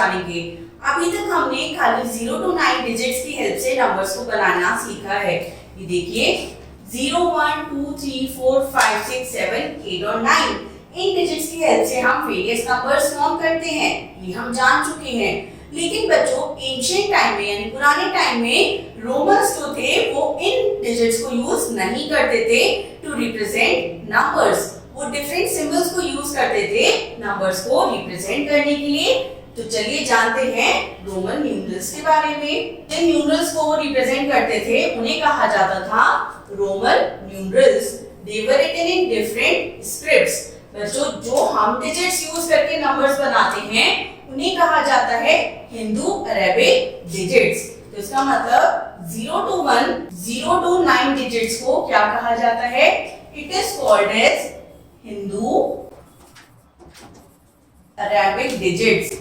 जानेंगे। अभी तक हमने खाली 0 to 9 डिजिट्स की हेल्प से नंबर्स को बनाना सीखा है। ये देखिए 0, 1, 2, 3, 4, 5, 6, 7, 8 और 9 इन डिजिट्स की हेल्प से हम वेरियस नंबर्स फॉर्म करते हैं, ये हम जान चुके हैं। लेकिन बच्चों एंशिएंट टाइम में यानी पुराने टाइम में रोमन्स जो थे वो इन डिजिट्स को यूज नहीं करते थे टू रिप्रेजेंट नंबर्स। वो डिफरेंट सिंबल्स को यूज करते थे नंबर्स को रिप्रेजेंट करने के लिए। तो चलिए जानते हैं रोमन न्यूमरल्स के बारे में। जिन न्यूमरल्स को वो रिप्रेजेंट करते थे उन्हें कहा जाता था Roman numerals. They were written in different scripts. बच्चों जो हम डिजिट्स यूज करके नंबर्स बनाते हैं उन्हें कहा जाता है हिंदू अरेबिक डिजिट्स। तो इसका मतलब 0 to 1, 0 to 9 डिजिट्स को क्या कहा जाता है? It is called as Hindu Arabic digits.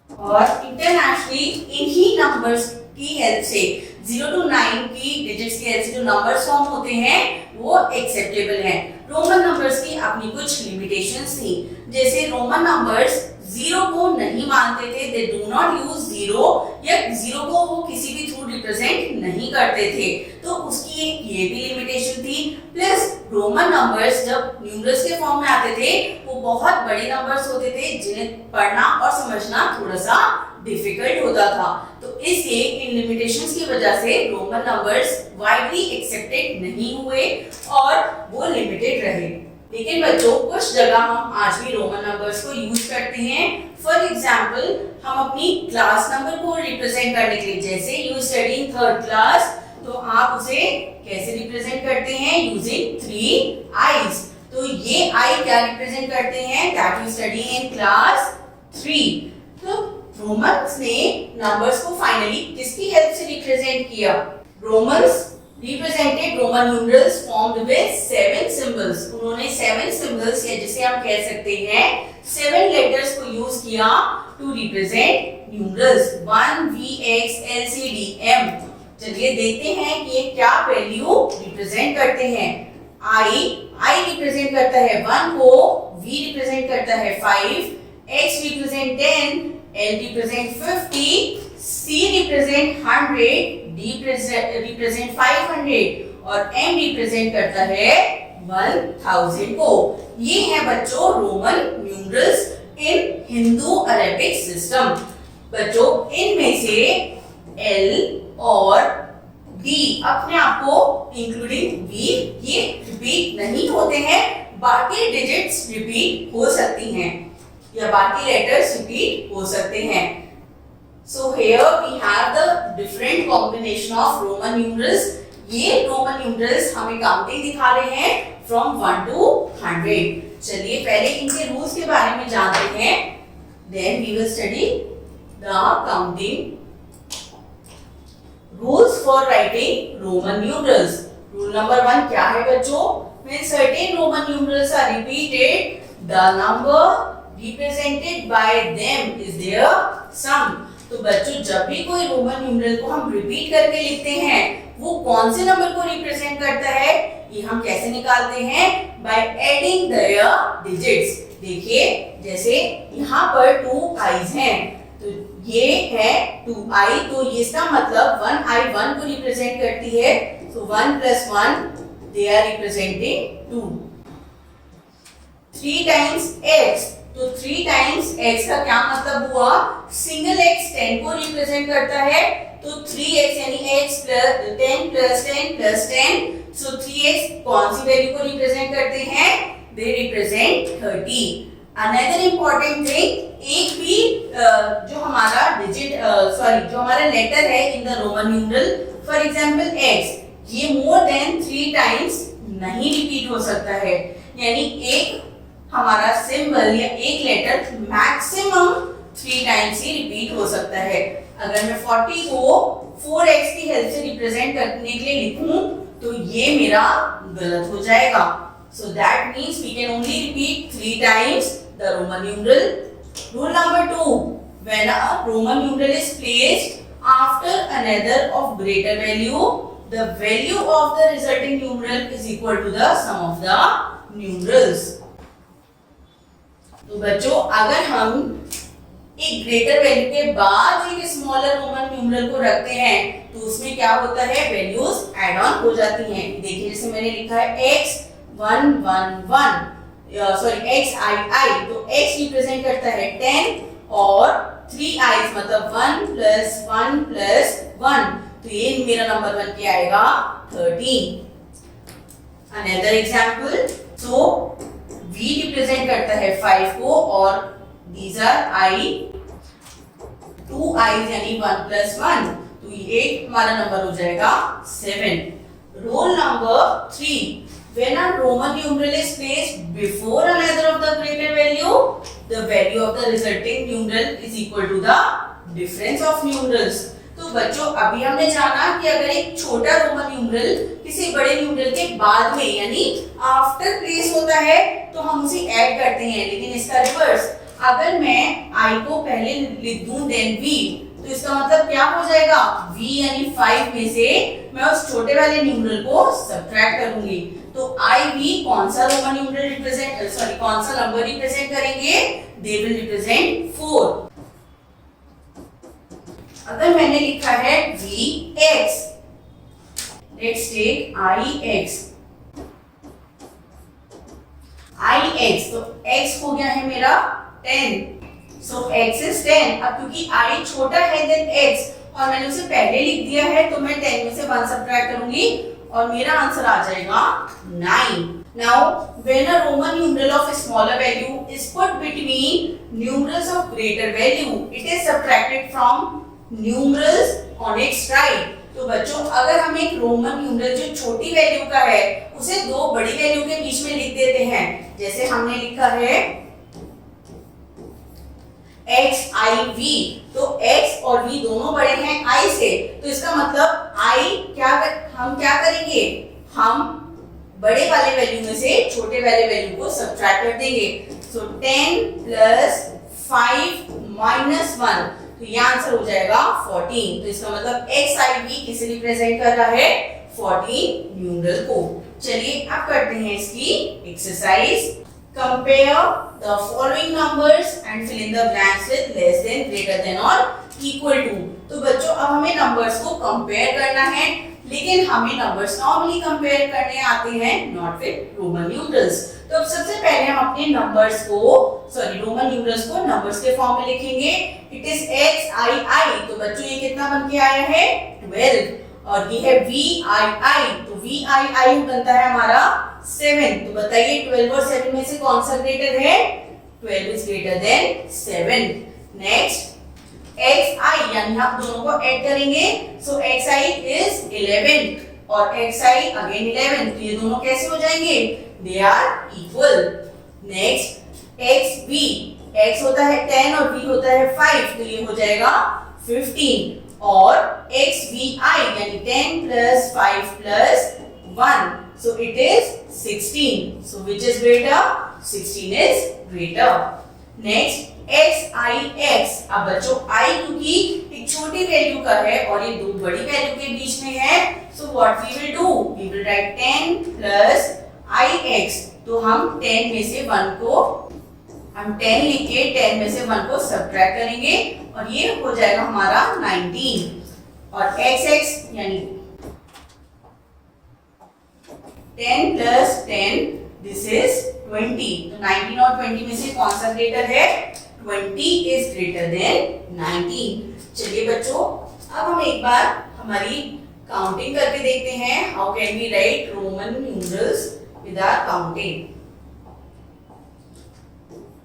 और इंटरनेशनली इन्हीं नंबर्स की हेल्प से 0 to 9 की डिजिट्स की हेल्प से जो नंबर्स फॉर्म होते हैं वो एक्सेप्टेबल हैं। रोमन नंबर्स की अपनी कुछ लिमिटेशंस थी, जैसे रोमन नंबर्स 0 को नहीं मानते थे, दे डू नॉट यूज 0 या 0 को वो किसी भी थ्रू रिप्रेजेंट नहीं करते थे, तो उसकी एक ये भी लिमिटेशन थी। प्लस रोमन नंबर्स जब न्यूमरल्स के फॉर्म में आते थे वो बहुत बड़े नंबर्स होते थे जिन्हें पढ़ना और समझना थोड़ा सा डिफिकल्ट होता था। तो इसलिए इन लिमिटेशंस की वजह से रोमन नंबर्स वाइडली एक्सेप्टेड नहीं हुए और वो लिमिटेड रहे। लेकिन बच्चों कुछ जगह हम आज भी रोमन नंबर्स को यूज करते हैं। फॉर एग्जांपल हम अपनी क्लास नंबर को रिप्रेजेंट करने के लिए, जैसे you study in 3rd class, तो आप उसे कैसे रिप्रेजेंट करते हैं? Using 3 eyes. तो ये आई क्या रिप्रेजेंट करते हैं? That you study in class 3। तो रोमन्स ने नंबर्स को फाइनली किसकी हेल्प से रिप्रेजेंट किया? Romans represented Roman numerals formed with 7 symbols। उन्होंने 7 symbols या जिसे हम कह सकते हैं 7 letters को यूज किया to represent numerals 1, V, X, L, C, D, M। चलिए देखते हैं कि ये क्या वैल्यू रिप्रेजेंट करते हैं। I रिप्रेजेंट करता है 1 को, V रिप्रेजेंट करता है 5, X represent 10, L represent 50, C represent 100, D represent 500 और M रिप्रेजेंट करता है 1000 को। ये है बच्चों रोमन न्यूमरल्स इन हिंदू अरेबिक सिस्टम। बच्चों इनमें से L और D अपने आप को इंक्लूडिंग V ये रिपीट नहीं होते हैं, बाकी डिजिट्स रिपीट हो सकती हैं या बाकी लेटर्स रिपीट हो सकते हैं। So here we have the different combination of Roman numerals। ये Roman numerals हमें काउंटिंग दिखा रहे हैं from 1 to 100। चलिए पहले इनके रूल्स के बारे में जानते हैं, then we will study the counting rules for writing Roman numerals। Rule number 1 क्या है बच्चों? When certain Roman numerals are repeated, the number represented by them is their sum। तो बच्चों जब भी कोई रोमन न्यूमरल को हम रिपीट करके लिखते हैं वो कौन से नंबर को रिप्रेजेंट करता है, ये हम कैसे निकालते हैं? By adding their digits. देखिए जैसे यहाँ पर 2 आईज हैं, तो ये है 2i, तो ये इसका मतलब 1i 1 को रिप्रेजेंट करती है, तो 1 + 1 they are representing 2। 3 times x, तो 3 times x का क्या मतलब हुआ? सिंगल x 10 को रिप्रेजेंट करता है, तो 3x यानी x + 10 + 10 + 10, सो 3x कौन सी वैल्यू को रिप्रेजेंट करते हैं? They represent 30। Another important thing, एक भी जो हमारा डिजिट जो हमारा लेटर है in the Roman numeral, for example x, ये मोर देन 3 टाइम्स नहीं रिपीट हो सकता है, यानी एक हमारा सिंबल या एक लेटर मैक्सिमम 3 टाइम्स ही रिपीट हो सकता है। अगर मैं 40 को 4x की हेल्प से रिप्रेजेंट करने के लिए लिखूं तो ये मेरा गलत हो जाएगा। So that means we can only repeat 3 times the Roman numeral. Rule number 2, when a Roman numeral is placed after another of greater value, the value of the resulting numeral is equal to the sum of the numerals। तो बच्चों अगर हम एक greater value के बाद एक smaller Roman numeral को रखते हैं तो उसमें क्या होता है, वैल्यूज एड ऑन हो जाती हैं। देखिए जैसे मैंने लिखा है x111 सॉरी xii, तो x रिप्रेजेंट करता है 10 और 3 i's मतलब 1 + 1 + 1, तो ये मेरा नंबर बन के आएगा 13। अनदर एग्जांपल, सो v रिप्रेजेंट करता है 5 को और these are I, 2 i's यानी 1 + 1, तो ये हमारा नंबर हो जाएगा 7। Roll number 3, when a Roman numeral is placed before another of the greater value, the value of the resulting numeral is equal to the difference of numerals। तो बच्चों अभी हमने जाना कि अगर एक छोटा रोमन न्यूमरल किसी बड़े न्यूमरल के बाद में यानी आफ्टर प्लेस होता है तो हम उसे ऐड करते हैं, लेकिन इसका रिवर्स, अगर मैं i को पहले लिख दूं देन v, तो इसका मतलब क्या हो जाएगा, v यानी 5 में से मैं उस छोटे वाले न्यूमरल को सब्ट्रैक्ट करूंगी, तो iv कौन सा रोमन न्यूमरल रिप्रेजेंट सॉरी कौन सा नंबर रिप्रेजेंट करेंगे, दे विल रिप्रेजेंट 4। अगर मैंने लिखा है vx, लेट्स टेक ix, तो x हो गया है मेरा 10, so x is 10। अब क्योंकि i छोटा है देन x और मैंने उसे पहले लिख दिया है तो मैं 10 में से 1 सब्ट्रैक्ट करूंगी और मेरा आंसर आ जाएगा 9। Now when a Roman numeral of a smaller value is put between numerals of greater value, it is subtracted from numerals on its right। तो बच्चों अगर हम एक रोमन न्यूमरल जो छोटी वैल्यू का है उसे दो बड़ी वैल्यू के बीच में लिख देते हैं, जैसे हमने लिखा है xiv, तो x और v दोनों बड़े हैं i से, तो इसका मतलब हम क्या करेंगे, हम बड़े वाले वैल्यू में से छोटे वाले वैल्यू को सब्ट्रैक्ट कर देंगे। सो 10 + 5 - 1, तो ये आंसर हो जाएगा 14। तो इसका मतलब xiv किसे रिप्रेजेंट कर रहा है, 14 न्यूमरल को। चलिए अब करते हैं इसकी exercise. Compare the following numbers and fill in the blanks with less than, greater than or equal to। तो बच्चों अब हमें नंबर्स को कंपेयर करना है, लेकिन हमें नंबर्स नॉर्मली कंपेयर करने आते हैं, नॉट विद रोमन न्यूमरल्स। तो अब सबसे पहले हम अपने नंबर्स को रोमन न्यूमरल्स को नंबर्स के फॉर्म में लिखेंगे। इट इज xii, तो बच्चों ये कितना बन के आया है 12, और ये है vii, तो vii बनता है हमारा 7। तो बताइए 12 और 7 में से कौन सा ग्रेटर है, 12 is greater than 7। Next xi, यानी हम दोनों को ऐड करेंगे, सो xi इज 11 और xi अगेन 11, तो ये दोनों कैसे हो जाएंगे, they are equal. Next xv, x होता है 10 और v होता है 5, तो ये हो जाएगा 15, और xvi यानी 10 + 5 + 1, so it is 16, so which is greater, 16 is greater। next xix, अब बच्चों i क्योंकि एक छोटी वैल्यू का है और ये दो बड़ी वैल्यू के बीच में है, so what we will do, we will write 10 + ix, तो हम 10 में से 1 को हम 10 लिख के 10 में से 1 को सब्ट्रैक्ट करेंगे और ये हो जाएगा हमारा 19, और xx यानी 10 + 10, दिस इज 20, तो 19 और 20 में से कौन सा ग्रेटर है, 20 इज ग्रेटर देन 19। चलिए बच्चों अब हम एक बार हमारी काउंटिंग करके देखते हैं, how can we write Roman numerals with our counting.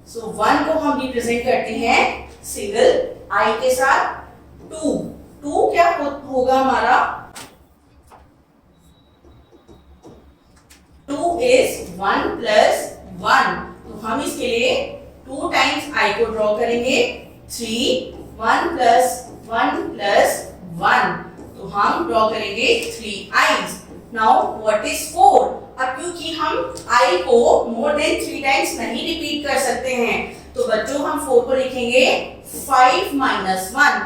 So 1 को हम रिप्रेजेंट करते हैं सिंगल i के साथ, 2 क्या होगा हमारा, 2 is 1 + 1, तो हम इसके लिए 2 times i को ड्रॉ करेंगे, 3 1 + 1 + 1, तो हम ड्रॉ करेंगे 3 i's। नाउ व्हाट इज 4, अब क्योंकि हम i को मोर देन 3 टाइम्स नहीं रिपीट कर सकते हैं, तो बच्चों हम 4 को लिखेंगे 5 - 1,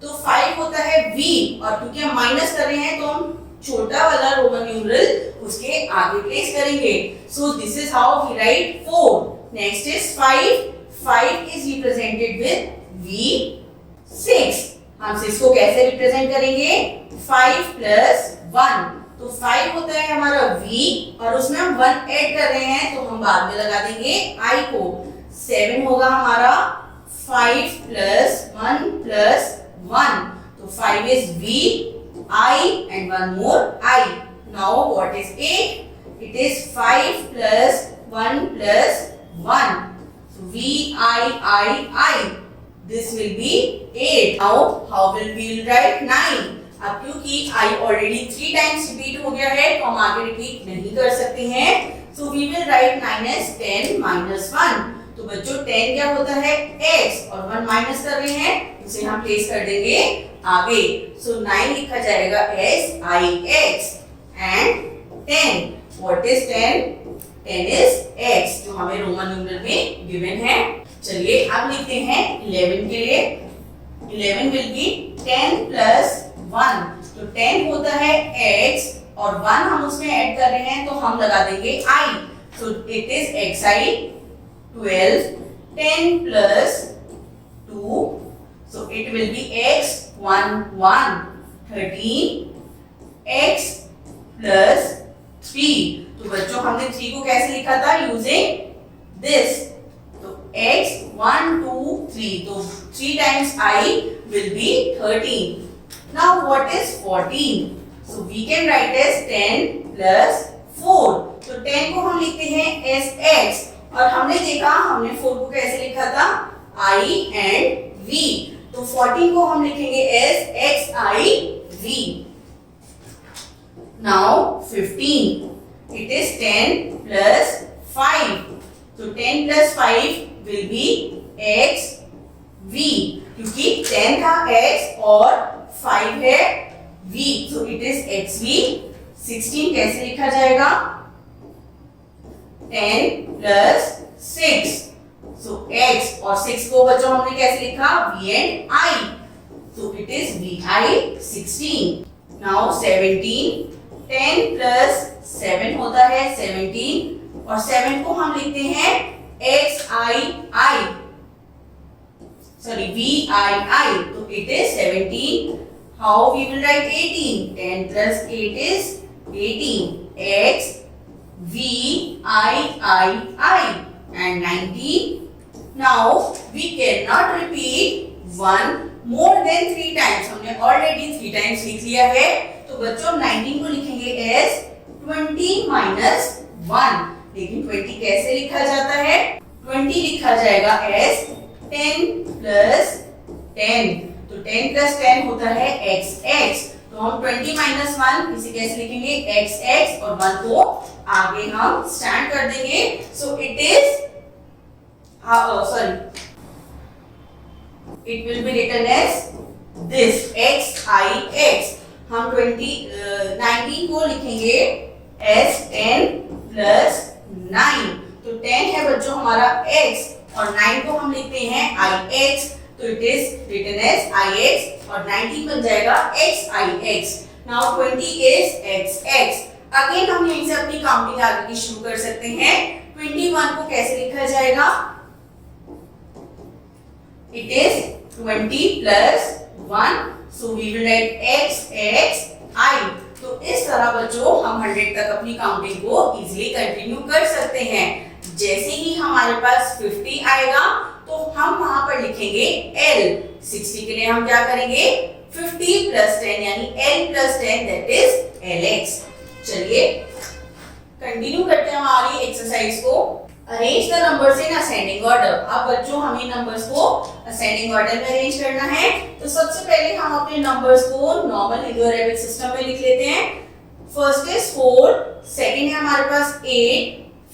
तो 5 होता है v, और क्योंकि हम माइनस कर रहे हैं तो हम छोटा वाला रोमन न्यूमरल उसके आगे प्लेस करेंगे, so this is how we write 4। Next is 5 5 is represented with V6. हम 6 को कैसे रिप्रेजेंट करेंगे? 5 plus 1, तो 5 होता है हमारा V और उसमें हम 1 ऐड कर रहे हैं तो हम बाद में लगा देंगे I को। 7 होगा हमारा 5 plus 1 plus 1, तो 5 is V I and one more I. Now what is 8? It is 5 plus 1 plus 1. So V I. This will be 8. Now how will we write 9? अब क्योंकि I already 3 times repeat हो गया है तो हम आगे repeat नहीं कर सकते हैं। So we will write 9 as 10 minus 1. तो बच्चों 10 क्या होता है? x और 1 माइनस कर रहे हैं, इसे हम प्लेस कर देंगे आगे। So 9 लिखा जाएगा as ix and 10. What is 10? 10 is x जो हमें रोमन न्यूमरल में गिवन है। चलिए अब लिखते हैं 11 के लिए। 11 will be 10 plus 1, तो 10 होता है x और 1 हम उसमें ऐड कर रहे हैं तो हम लगा देंगे I. So it is xi 12. 10 plus 2, so it will be x 1 13 x plus 3. तो बच्चों हमने 3 को कैसे लिखा था? यूजिंग दिस, तो x 1 2 3, तो 3 times I will be 13. Now what is 14? So we can write as 10 plus 4. तो 10 को हम लिखते हैं as x और हमने देखा हमने 4 को कैसे लिखा था? I and V. तो 14 को हम लिखेंगे as xi v. Now 15. It is 10 plus 5. So 10 plus 5 will be x v. क्योंकि 10 था x और 5 है v, so it is xv. 16 कैसे लिखा जाएगा? 10 plus 6, so x और 6 को बच्चों हमने कैसे लिखा? v and I, so it is vi 16. Now 17. 10 plus 7 होता है 17 और 7 को हम लिखते हैं xii, sorry vii, तो it is 17. How we will write 18? 10 plus 8 is 18, x v I and 19. Now we cannot repeat 1 more than 3 times. हमने already 3 times लिख लिया है, तो बच्चों 19 को लिखेंगे as 20 minus 1. लेकिन 20 कैसे लिखा जाता है? 20 लिखा जाएगा as 10 plus 10. तो 10 plus 10 होता है xx. तो हम 20 minus 1 इसे कैसे लिखेंगे? xx और 1 को आगे हम स्टैंड कर देंगे. So it is it will be written as this xix. हम 19 को लिखेंगे as 10 plus 9. तो 10 है बच्चों हमारा x और 9 को हम लिखते हैं ix, तो it is written as ix और 19 बन जाएगा xix. Now 20 is xx. Again हम यहीं से अपनी काउंटिंग आगे की शुरू कर सकते हैं. 21 को कैसे लिखा जाएगा? It is 20 plus 1, so we will write xxi. तो इस तरह बच्चों हम 100 तक अपनी काउंटिंग को इजीली कंटिन्यू कर सकते हैं. जैसे ही हमारे पास 50 आएगा तो हम वहां पर लिखेंगे L. 60 के लिए हम क्या करेंगे? 50 plus 10 यानी L plus 10, that is LX. चलिए कंटिन्यू करते हैं हमारी एक्सरसाइज को. Arrange the numbers in ascending order. अब बच्चों हमें नंबर्स को असेंडिंग ऑर्डर में अरेंज करना है. तो सबसे पहले हम अपने नंबर्स को नॉर्मल इंडो-अरेबिक सिस्टम में लिख लेते हैं. फर्स्ट इज 4, सेकंड है हमारे पास 8,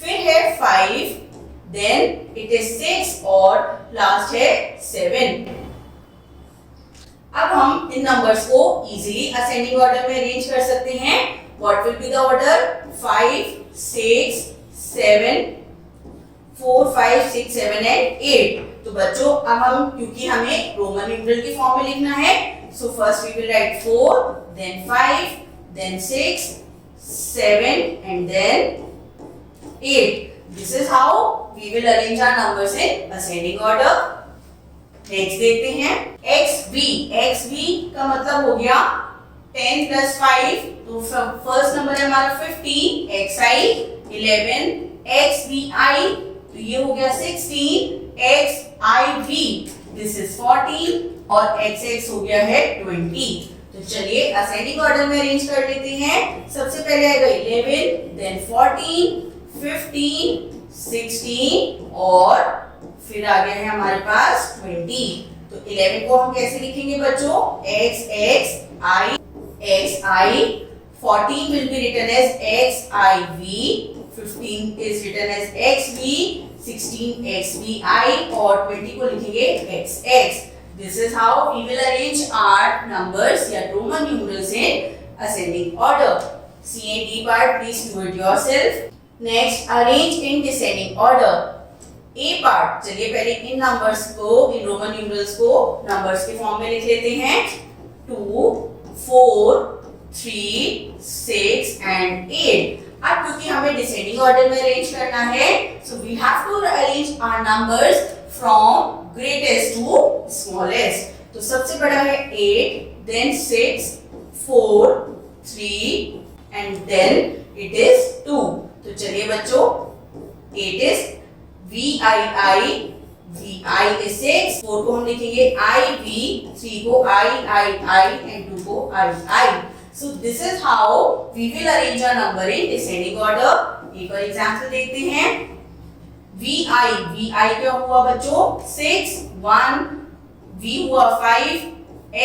फिर है 5, देन इट इज 6 और लास्ट है 7. अब हम इन नंबर्स को इजीली असेंडिंग ऑर्डर में अरेंज कर सकते हैं. What will be the order? 5 6 7 4 5 6 7 and 8. तो बच्चों अब हम क्योंकि हमें रोमन न्यूमरल की फॉर्म में लिखना है, so first we will write 4, then 5, then 6 7 and then 8. This is how we will arrange our numbers in ascending order. Next देखते हैं XV. XV का मतलब हो गया 10 plus 5, तो फर्स्ट नंबर है हमारा 15, XI 11, XVI तो ये हो गया 16, XIV दिस इज 40 और XX हो गया है 20। तो चलिए असेंडिंग ऑर्डर में अरेंज कर लेते हैं। सबसे पहले आएगा 11, देन 14, 15, 16 और फिर आ गया है हमारे पास 20। तो 11 को हम कैसे लिखेंगे बच्चों? XXI XI, 14 will be written as XIV, 15 is written as XV, 16 XVI और 20 को लिखेंगे XX। This is how we will arrange our numbers या Roman numerals in ascending order. C and D part please do it yourself. Next arrange in descending order. A part, चलिए पहले इन numbers को, इन Roman numerals को numbers के form में लिख लेते हैं। 2, 4, 3, 6 and 8। अब क्योंकि हमें डिसेंडिंग ऑर्डर में अरेंज करना है, so we have to arrange our numbers from greatest to smallest। तो सबसे बड़ा है 8, then 6, 4, 3 and then it is 2। तो चलिए बच्चों 8 is VII, VI is 6, 4 को हम लिखेंगे IV, 3 को III and 2 को II। So this is how we will arrange our number in descending order। एक और एग्जाम्पल देखते हैं। VI, VI क्या हुआ बच्चों? 6, 1, V हुआ 5,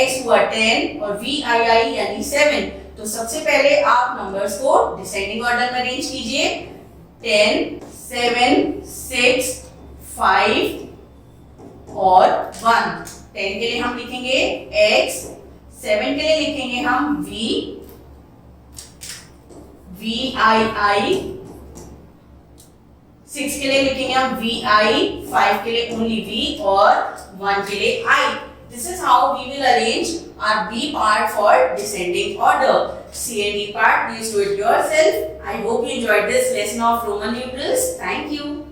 X हुआ 10 और VII यानी 7। तो सबसे पहले आप नंबर्स को डिसेंडिंग ऑर्डर में अरेंज कीजिए। 10, 7, 6, 5 और 1। 10 के लिए हम लिखेंगे X, 7 के लिए लिखेंगे हम VII, 6 के लिए लिखेंगे हम VI, 5 के लिए ओनली V और 1 के लिए I। This is how we will arrange our B part for descending order. C and D part, please do it yourself. I hope you enjoyed this lesson of Roman numerals. Thank you.